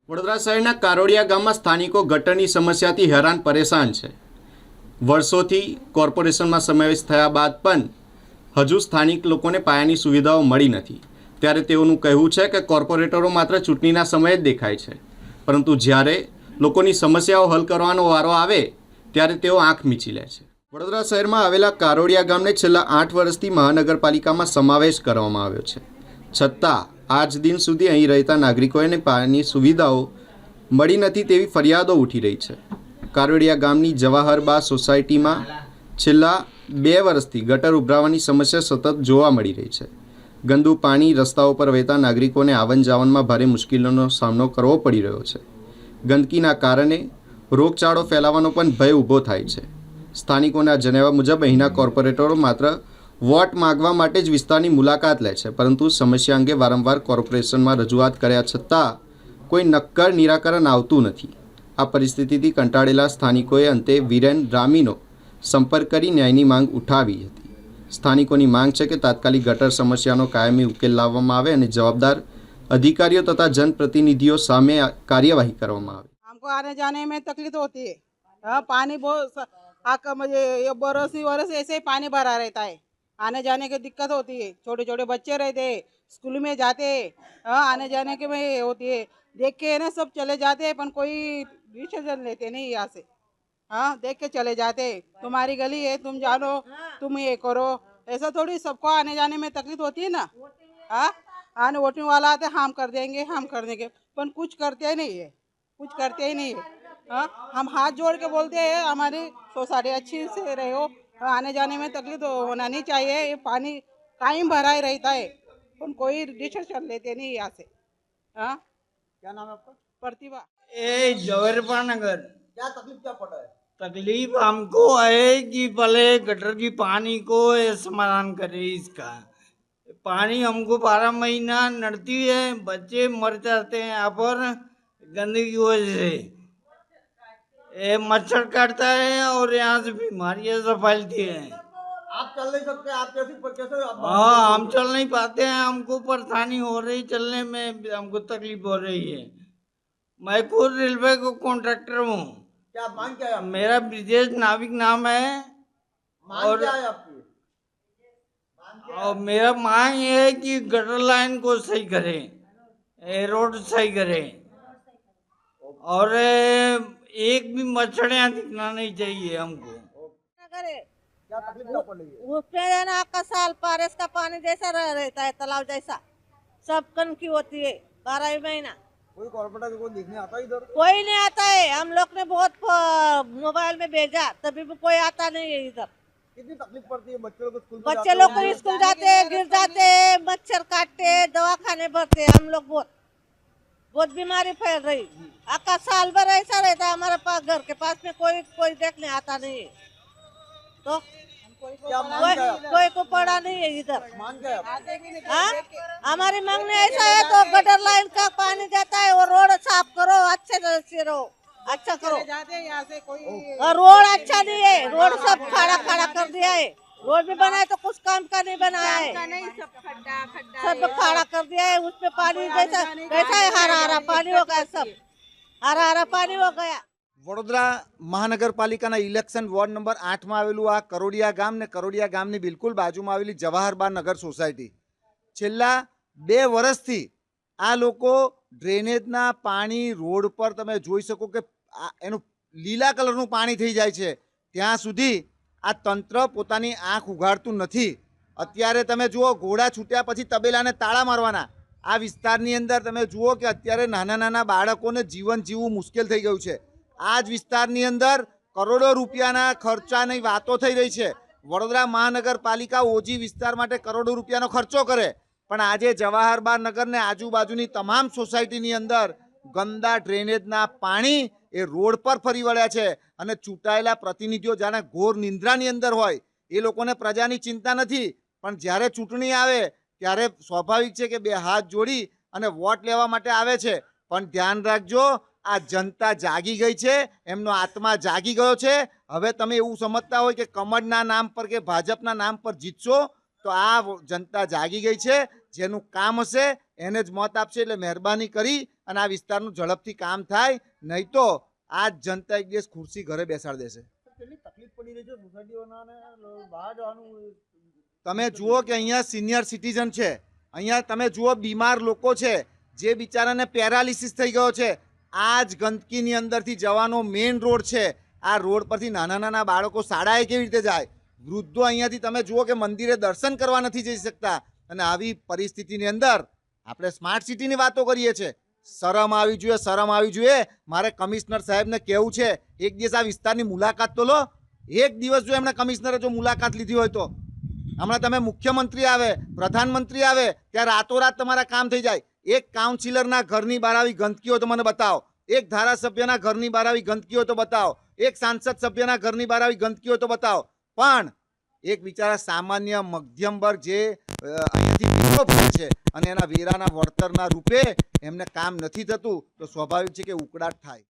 વડોદરા શહેરના કારોડિયા ગામમાં સ્થાનિકો ગટરની સમસ્યાથી હેરાન પરેશાન છે. વર્ષોથી કોર્પોરેશનમાં સમાવેશ થયા બાદ પણ હજુ સ્થાનિક લોકોને પાયાની સુવિધાઓ મળી નથી. ત્યારે તેઓનું કહેવું છે કે કોર્પોરેટરો માત્ર ચૂંટણીના સમયે જ દેખાય છે, પરંતુ જ્યારે લોકોની સમસ્યાઓ હલ કરવાનો વારો આવે ત્યારે તેઓ આંખ મીચી લે છે. વડોદરા શહેરમાં આવેલા કારોડિયા ગામને છેલ્લા 8 વર્ષથી મહાનગરપાલિકામાં સમાવેશ કરવામાં આવ્યો છે. છતાં આજ દિન સુધી અહીં રહેતા નાગરિકોને પાણીની સુવિધાઓ મળી નથી તેવી ફરિયાદો ઉઠી રહી છે. કારોડિયા ગામની જવાહરબા સોસાયટીમાં છેલ્લા 2 વર્ષથી ગટર ઉભરાવાની સમસ્યા સતત જોવા મળી રહી છે. ગંદુ પાણી રસ્તાઓ પર વહેતા નાગરિકોને આવન જાવનમાં ભારે મુશ્કેલીઓનો સામનો કરવો પડી રહ્યો છે. ગંદકીના કારણે રોગચાળો ફેલાવાનો પણ ભય ઊભો થાય છે. સ્થાનિકોના જણાવ્યા મુજબ અહીંના કોર્પોરેટરો માત્ર વોટ માગવા માટે જ વિસ્તારની મુલાકાત લે છે, પરંતુ સમસ્યા અંગે વારંવાર કોર્પોરેશનમાં રજૂઆત કર્યા છતાં કોઈ નક્કર નિરાકરણ આવતું નથી. આ પરિસ્થિતિથી કંટાળેલા સ્થાનિકોએ અંતે વિરેન રામીનો સંપર્ક કરી ન્યાયની માંગ ઉઠાવી હતી. સ્થાનિકોની માંગ છે કે તાત્કાલિક ગટર સમસ્યાનો કાયમી ઉકેલ લાવવામાં આવે અને જવાબદાર अधिकारियों तथा जनप्रतिनिधियों सामे कार्यवाही કરવામાં આવે. हमको आने जाने में तकलीफ होती है। हाँ, पानी बहुत मुझे ये बरस ही बरस ऐसे ही पानी भरा रहता है। आने जाने की दिक्कत होती है। छोटे छोटे बच्चे रहते हैं, स्कूल में जाते हैं। हाँ, आने जाने के में होती है। देख के ना सब चले जाते हैं, पर कोई डिसीजन लेते नहीं यहाँ से। हाँ, देख के चले जाते हैं, तुम्हारी गली है, तुम जानो, तुम ये करो। ऐसा थोड़ी सबको आने जाने में तकलीफ होती है ना। हाँ, आने वोटिंग वाला आते हम कर देंगे, हम कर देंगे, पर कुछ करते नहीं है, कुछ करते ही नहीं है। हाँ, हम हाथ जोड़ के बोलते हैं हमारी सोसाइटी अच्छी से रहो, आने जाने में तकलीफ होना नहीं चाहिए। ये पानी टाइम भरा ही रहता है, पर कोई डिसीजन लेते नहीं यहाँ से। हाँ, क्या नाम है आपका? प्रतिभा। ये जवाहरपाल नगर। क्या तकलीफ क्या पड़ा है? तकलीफ हमको है कि पहले गटर की पानी को ये समाधान करे इसका। पानी हमको 12 महीना नड़ती है, बच्चे मर जाते हैं यहाँ पर गंदगी की वजह से। ये मच्छर काटता है और यहाँ से बीमारियाँ सब फैलती हैं। आप चल नहीं सकते, आप कैसे हाँ, हम चल नहीं पाते हैं, हमको परेशानी हो रही, चलने में हमको तकलीफ हो रही है। मैं खुद रेलवे को कॉन्ट्रैक्टर हूँ। क्या मांग क्या है आपकी? मेरा ब्रिजेश नाविक नाम है। मांग क्या है आपकी? और मेरा मांग ये है कि गटर लाइन को सही करें, रोड सही करें, और एक भी मच्छर यहाँ दिखना नहीं चाहिए हमको। क्या तकलीफ क्या पड़ रही है? उसमें ना का साल बारिश का पानी जैसा रहता है, तालाब जैसा, सब गंदगी होती है 12 महीना। कोई कॉर्पोरेटर को देखने आता है इधर? कोई नहीं आता है। हम लोग ने बहुत मोबाइल में भेजा, तभी भी कोई आता नहीं है इधर। कितनी तकलीफ पड़ती है बच्चे लोग को स्कूल में बच्चे लोग को स्कूल जाते हैं, गिर जाते हैं, मच्छर काटते हैं, दवाखाने भरते हैं। हम लोग बहुत बहुत बीमारी फैल रही। आका साल भर ऐसा रहता है हमारे पास, घर के पास में कोई देखने आता नहीं है। तो क्या मांग क्या है आपकी? कोई को पड़ा नहीं है इधर। मांग क्या है आपकी? हाँ? हमारी मांगने ऐसा है तो गटर लाइन का पानी जाता है, वो रोड साफ करो, अच्छे से रहो, अच्छा करो। जाते हैं यहाँ से कोई और रोड अच्छा नहीं है, रोड सब खड़ा खड़ा कर दिया है। रोड भी बनाया तो कुछ काम का नहीं बनाया है, सब खड़ा कर दिया है। उसमें पानी जैसा कैसा है, हरा हरा पानी हो गया, सब हरा हरा पानी हो गया। વડોદરા મહાનગરપાલિકાના ઇલેક્શન વોર્ડ નંબર 8માં આવેલું આ કરોડિયા ગામ ને કરોડિયા ગામની બિલકુલ બાજુમાં આવેલી જવાહરબા નગર સોસાયટી છેલ્લા 2 વર્ષથી આ લોકો ડ્રેનેજના પાણી રોડ પર તમે જોઈ શકો કે એનું લીલા કલરનું પાણી થઈ જાય છે, ત્યાં સુધી આ તંત્ર પોતાની આંખ ઉઘાડતું નથી. અત્યારે તમે જુઓ ઘોડા છૂટ્યા પછી તબેલાને તાળા મારવાના. આ વિસ્તારની અંદર તમે જુઓ કે અત્યારે નાના નાના બાળકોને જીવન જીવવું મુશ્કેલ થઈ ગયું છે. આ જ વિસ્તારની અંદર કરોડો રૂપિયાના ખર્ચાની વાતો થઈ રહી છે. વડોદરા મહાનગરપાલિકા ઓજી વિસ્તાર માટે કરોડો રૂપિયાનો ખર્ચો કરે, પણ આજે જવાહરબા નગરને આજુબાજુની તમામ સોસાયટીની અંદર ગંદા ડ્રેનેજના પાણી એ રોડ પર ફરી વળ્યા છે. અને ચૂંટાયેલા પ્રતિનિધિઓ જાણે ઘોર નિંદ્રાની અંદર હોય. એ લોકોને પ્રજાની ચિંતા નથી, પણ જ્યારે ચૂંટણી આવે ત્યારે સ્વાભાવિક છે કે 2 હાથ જોડી અને વોટ લેવા માટે આવે છે. પણ ધ્યાન રાખજો, આ જનતા જાગી ગઈ છે, એમનો આત્મા જાગી ગયો છે. હવે તમે એવું સમજતા હોય કે કમળના નામ પર કે ભાજપના નામ પર જીતશો તો આ જનતા જાગી ગઈ છે, જેનું કામ હશે એને જ મત આપશે. એટલે મહેરબાની કરી અને આ વિસ્તારનું ઝડપથી કામ થાય, નહીં તો આ જ જનતા એક દિવસ ખુરશી ઘરે બેસાડી દેશે. તમે જુઓ કે અહીંયા સિનિયર સિટીઝન છે, અહીંયા તમે જુઓ બીમાર લોકો છે, જે બિચારાને પેરાલિસિસ થઈ ગયો છે. આ જ ગંદકીની અંદરથી જવાનો મેઇન રોડ છે. આ રોડ પરથી નાના નાના બાળકો શાળાએ કેવી રીતે જાય? વૃદ્ધો અહીંયાથી તમે જુઓ કે મંદિરે દર્શન કરવા નથી જઈ શકતા. અને આવી પરિસ્થિતિની અંદર આપણે સ્માર્ટ સિટીની વાતો કરીએ છીએ. શરમ આવી જોઈએ, શરમ આવી જોઈએ. મારે કમિશનર સાહેબને કહેવું છે, એક દિવસ આ વિસ્તારની મુલાકાત તો લો. એક દિવસ જો એમણે કમિશનરે જો મુલાકાત લીધી હોય તો હમણાં તમે મુખ્યમંત્રી આવે, પ્રધાનમંત્રી આવે ત્યાં રાતોરાત તમારા કામ થઈ જાય. એક કાઉન્સિલરના ઘરની બહાર આવી ગંદકી હોય તો મને બતાવો. એક ધારાસભ્યના ઘરની બહાર આવી ગંદકી હોય તો બતાવો. એક સાંસદ સભ્યના ઘરની બહાર આવી ગંદકી હોય તો બતાવો. પણ એક બિચારા સામાન્ય મધ્યમ વર્ગ જે અહીંયાથી પીછો ભરે છે અને એના વેરાના વળતરના રૂપે એમને કામ નથી થતું, તો સ્વાભાવિક છે કે ઉકળાટ થાય.